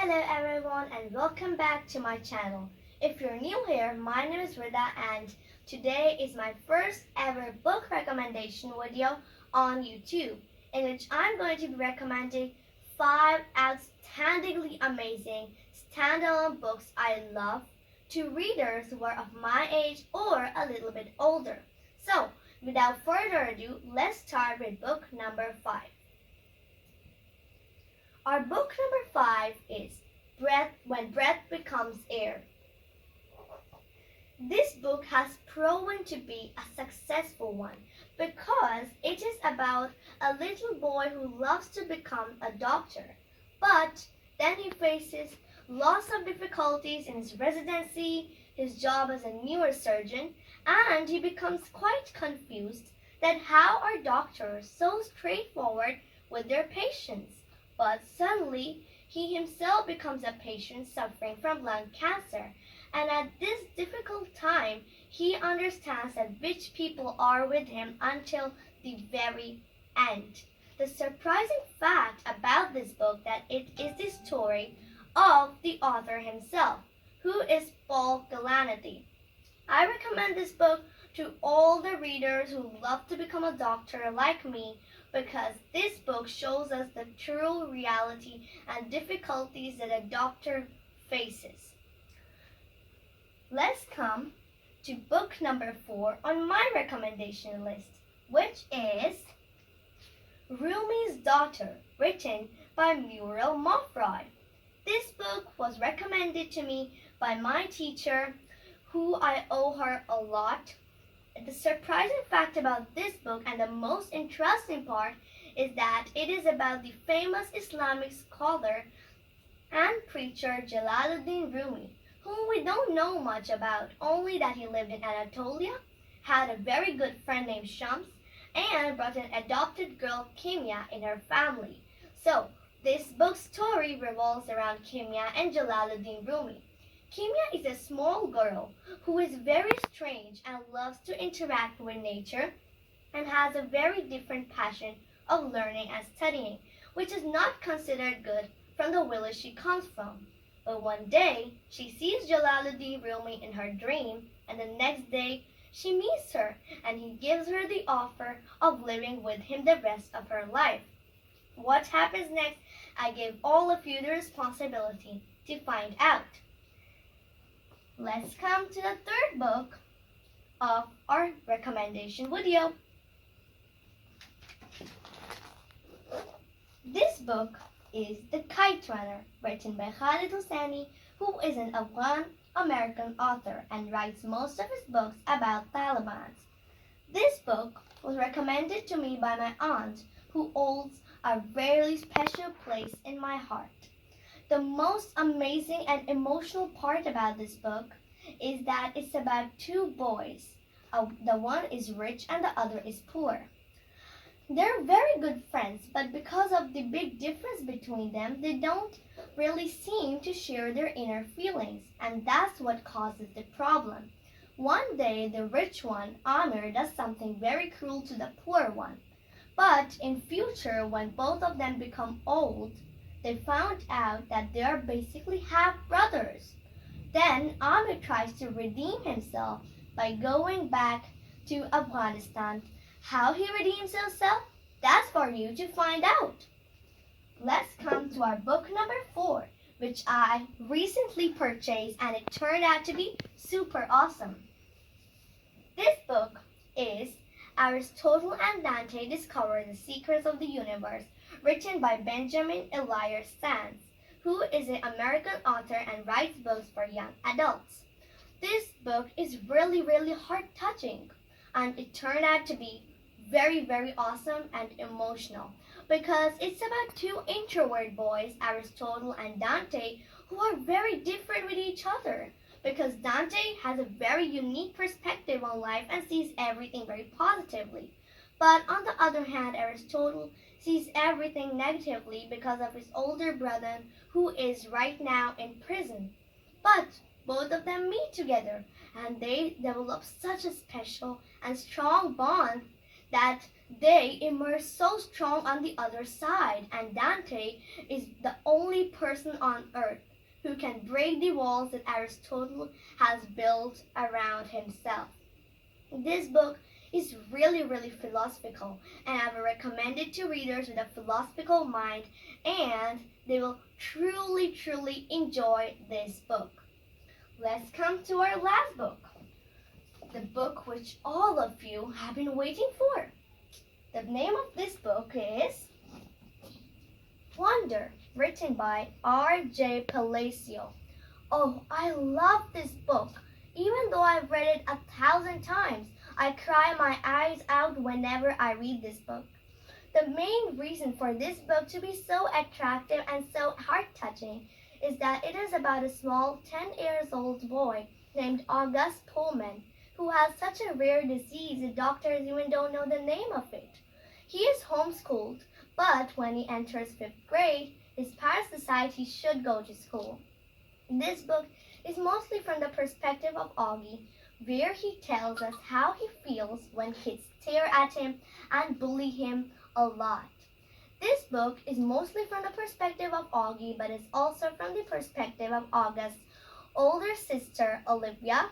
Hello everyone and welcome back to my channel. If you're new here, my name is Rida and today is my first ever book recommendation video on YouTube in which I'm going to be recommending 5 outstandingly amazing standalone books I love to readers who are of my age or a little bit older. So, without further ado, let's start with book number 5. Our book number 5 is When Breath Becomes Air. This book has proven to be a successful one because it is about a little boy who loves to become a doctor, but then he faces lots of difficulties in his residency, his job as a neurosurgeon, and he becomes quite confused that how are doctors so straightforward with their patients. But suddenly, he himself becomes a patient suffering from lung cancer, and at this difficult time, he understands that which people are with him until the very end. The surprising fact about this book that it is the story of the author himself, who is Paul Galanity. I recommend this book to all the readers who love to become a doctor like me because this book shows us the true reality and difficulties that a doctor faces. Let's come to book number 4 on my recommendation list, which is Rumi's Daughter, written by Muriel Moffroy. This book was recommended to me by my teacher, who I owe her a lot. The surprising fact about this book and the most interesting part is that it is about the famous Islamic scholar and preacher Jalaluddin Rumi, whom we don't know much about, only that he lived in Anatolia, had a very good friend named Shams, and brought an adopted girl Kimia in her family. So, this book's story revolves around Kimia and Jalaluddin Rumi. Kimia is a small girl who is very strange and loves to interact with nature and has a very different passion of learning and studying, which is not considered good from the village she comes from. But one day, she sees Jalaluddin Rumi in her dream, and the next day, she meets her and he gives her the offer of living with him the rest of her life. What happens next, I give all of you the responsibility to find out. Let's come to the third book of our recommendation video. This book is The Kite Runner, written by Khalid Hosseini, who is an Afghan-American author and writes most of his books about Taliban. This book was recommended to me by my aunt, who holds a very special place in my heart. The most amazing and emotional part about this book is that it's about two boys. The one is rich and the other is poor. They're very good friends, but because of the big difference between them, they don't really seem to share their inner feelings, and that's what causes the problem. One day, the rich one, Amir, does something very cruel to the poor one. But in future, when both of them become old, they found out that they are basically half-brothers. Then Amir tries to redeem himself by going back to Afghanistan. How he redeems himself? That's for you to find out. Let's come to our book number 4, which I recently purchased and it turned out to be super awesome. This book is Aristotle and Dante Discover the Secrets of the Universe, written by Benjamin Elias Sands, who is an American author and writes books for young adults. This book is really heart-touching, and it turned out to be very awesome and emotional because it's about two introvert boys, Aristotle and Dante, who are very different with each other because Dante has a very unique perspective on life and sees everything very positively. But on the other hand, Aristotle sees everything negatively because of his older brother who is right now in prison. But both of them meet together and they develop such a special and strong bond that They emerge so strong on the other side, and Dante is the only person on earth who can break the walls that Aristotle has built around himself. This book is really philosophical, and I will recommend it to readers with a philosophical mind, and they will truly enjoy this book. Let's come to our last book, the book which all of you have been waiting for. The name of this book is Wonder, written by R.J. Palacio. Oh, I love this book. Even though I've read it 1,000 times, I cry my eyes out whenever I read this book. The main reason for this book to be so attractive and so heart-touching is that it is about a small 10-year-old boy named August Pullman who has such a rare disease that doctors even don't know the name of it. He is homeschooled, but when he enters 5th grade, his parents decide he should go to school. This book is mostly from the perspective of Augie, where he tells us how he feels when kids stare at him and bully him a lot. This book is mostly from the perspective of Augie, but is also from the perspective of August's older sister, Olivia,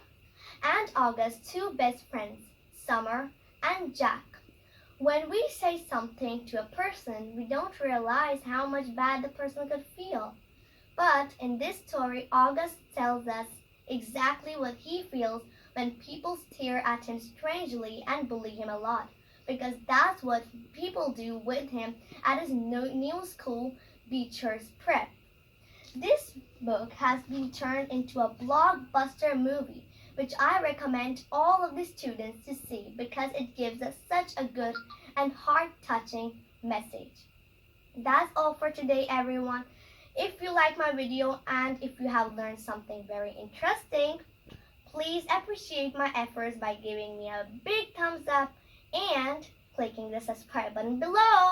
and August's two best friends, Summer and Jack. When we say something to a person, we don't realize how much bad the person could feel. But in this story, August tells us exactly what he feels when people stare at him strangely and bully him a lot, because that's what people do with him at his new school, Beecher's Prep. This book has been turned into a blockbuster movie, which I recommend all of the students to see because it gives us such a good and heart-touching message. That's all for today, everyone. If you like my video and if you have learned something very interesting, please appreciate my efforts by giving me a big thumbs up and clicking the subscribe button below.